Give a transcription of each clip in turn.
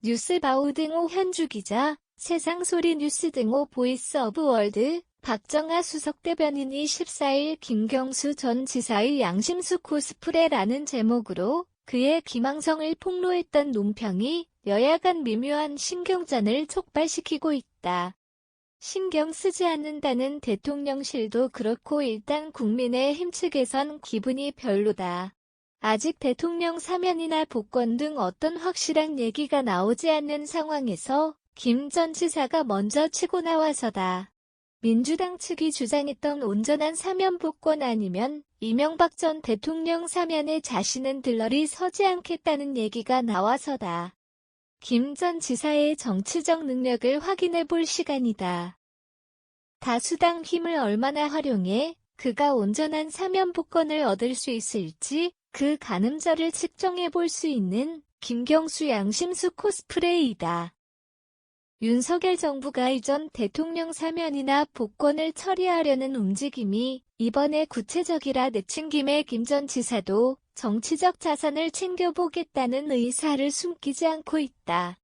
뉴스바우 등호 현주 기자, 세상소리 뉴스 등호 보이스 오브 월드, 박정아 수석대변인이 14일 김경수 전 지사의 양심수 코스프레라는 제목으로 그의 기망성을 폭로했던 논평이 여야 간 미묘한 신경전을 촉발시키고 있다. 신경 쓰지 않는다는 대통령실도 그렇고 일단 국민의힘 측에선 기분이 별로다. 아직 대통령 사면이나 복권 등 어떤 확실한 얘기가 나오지 않는 상황에서 김 전 지사가 먼저 치고 나와서다. 민주당 측이 주장했던 온전한 사면 복권 아니면 이명박 전 대통령 사면에 자신은 들러리 서지 않겠다는 얘기가 나와서다. 김 전 지사의 정치적 능력을 확인해 볼 시간이다. 다수당 힘을 얼마나 활용해 그가 온전한 사면 복권을 얻을 수 있을지 그 가늠자를 측정해 볼 수 있는 김경수 양심수 코스프레이다. 윤석열 정부가 이전 대통령 사면이나 복권을 처리하려는 움직임이 이번에 구체적이라 내친 김에 김 전 지사도 정치적 자산을 챙겨보겠다는 의사를 숨기지 않고 있다.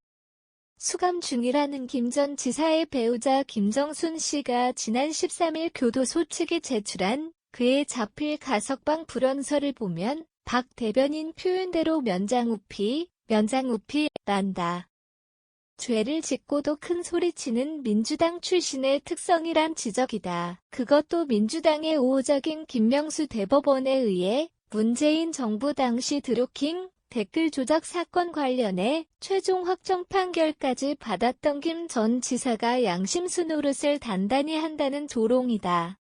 수감 중이라는 김 전 지사의 배우자 김정순 씨가 지난 13일 교도소 측에 제출한 그의 자필 가석방 불원서를 보면 박 대변인 표현대로 면장우피란다. 죄를 짓고도 큰 소리치는 민주당 출신의 특성이란 지적이다. 그것도 민주당의 우호적인 김명수 대법원에 의해 문재인 정부 당시 드루킹 댓글 조작 사건 관련해 최종 확정 판결까지 받았던 김 전 지사가 양심수 노릇을 단단히 한다는 조롱이다.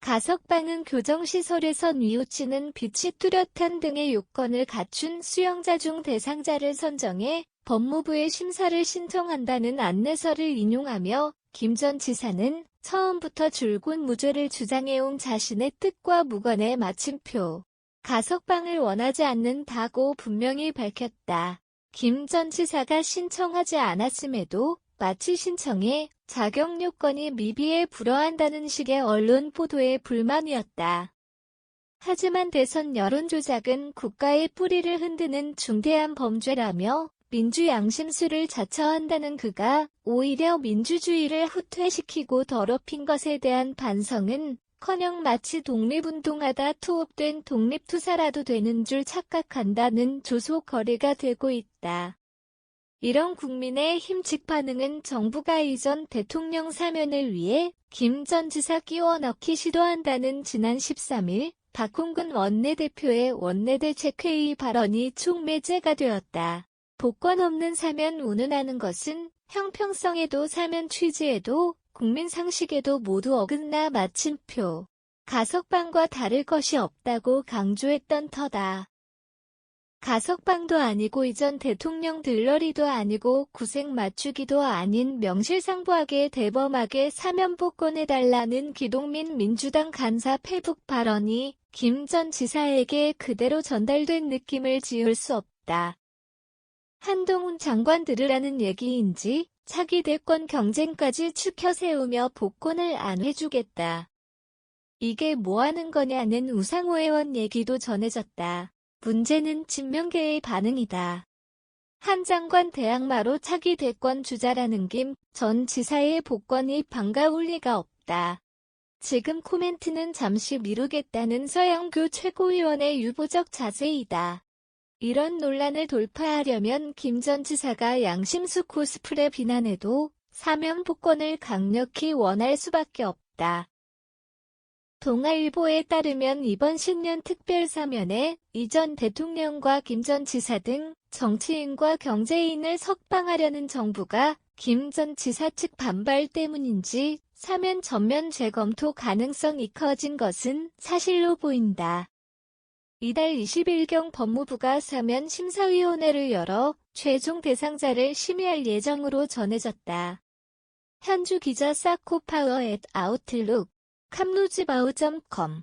가석방은 교정시설에서 뉘우치는 빛이 뚜렷한 등의 요건을 갖춘 수용자 중 대상자를 선정해 법무부에 심사를 신청한다는 안내서를 인용하며 김 전 지사는 처음부터 줄곧 무죄를 주장해온 자신의 뜻과 무관해 마침표. 가석방을 원하지 않는다고 분명히 밝혔다. 김 전 지사가 신청하지 않았음에도 마치 신청에 자격 요건이 미비해 불허한다는 식의 언론 보도에 불만이었다. 하지만 대선 여론조작은 국가의 뿌리를 흔드는 중대한 범죄라며 민주양심수를 자처한다는 그가 오히려 민주주의를 후퇴시키고 더럽힌 것에 대한 반성은 커녕 마치 독립운동하다 투옥된 독립투사라도 되는 줄 착각한다는 조소거리가 되고 있다. 이런 국민의힘 측 반응은 정부가 이전 대통령 사면을 위해 김 전 지사 끼워 넣기 시도한다는 지난 13일 박홍근 원내대표의 원내대책회의 발언이 촉매제가 되었다. 복권 없는 사면 운운하는 것은 형평성에도 사면 취지에도 국민 상식에도 모두 어긋나 마침표. 가석방과 다를 것이 없다고 강조했던 터다. 가석방도 아니고 이전 대통령 들러리도 아니고 구색 맞추기도 아닌 명실상부하게 대범하게 사면 복권해달라는 기동민 민주당 간사 페북 발언이 김 전 지사에게 그대로 전달된 느낌을 지울 수 없다. 한동훈 장관 들으라는 얘기인지 차기 대권 경쟁까지 추켜 세우며 복권을 안 해주겠다. 이게 뭐하는 거냐는 우상호 의원 얘기도 전해졌다. 문제는 친명계의 반응이다. 한 장관 대항마로 차기 대권 주자라는 김 전 지사의 복권이 반가울 리가 없다. 지금 코멘트는 잠시 미루겠다는 서영교 최고위원의 유보적 자세이다. 이런 논란을 돌파하려면 김 전 지사가 양심수 코스프레 비난해도 사면 복권을 강력히 원할 수밖에 없다. 동아일보에 따르면 이번 신년 특별사면에 이전 대통령과 김 전 지사 등 정치인과 경제인을 석방하려는 정부가 김 전 지사 측 반발 때문인지 사면 전면 재검토 가능성이 커진 것은 사실로 보인다. 이달 20일경 법무부가 사면 심사위원회를 열어 최종 대상자를 심의할 예정으로 전해졌다. 현주 기자 사코파워@아웃룩, 캄루즈바우.com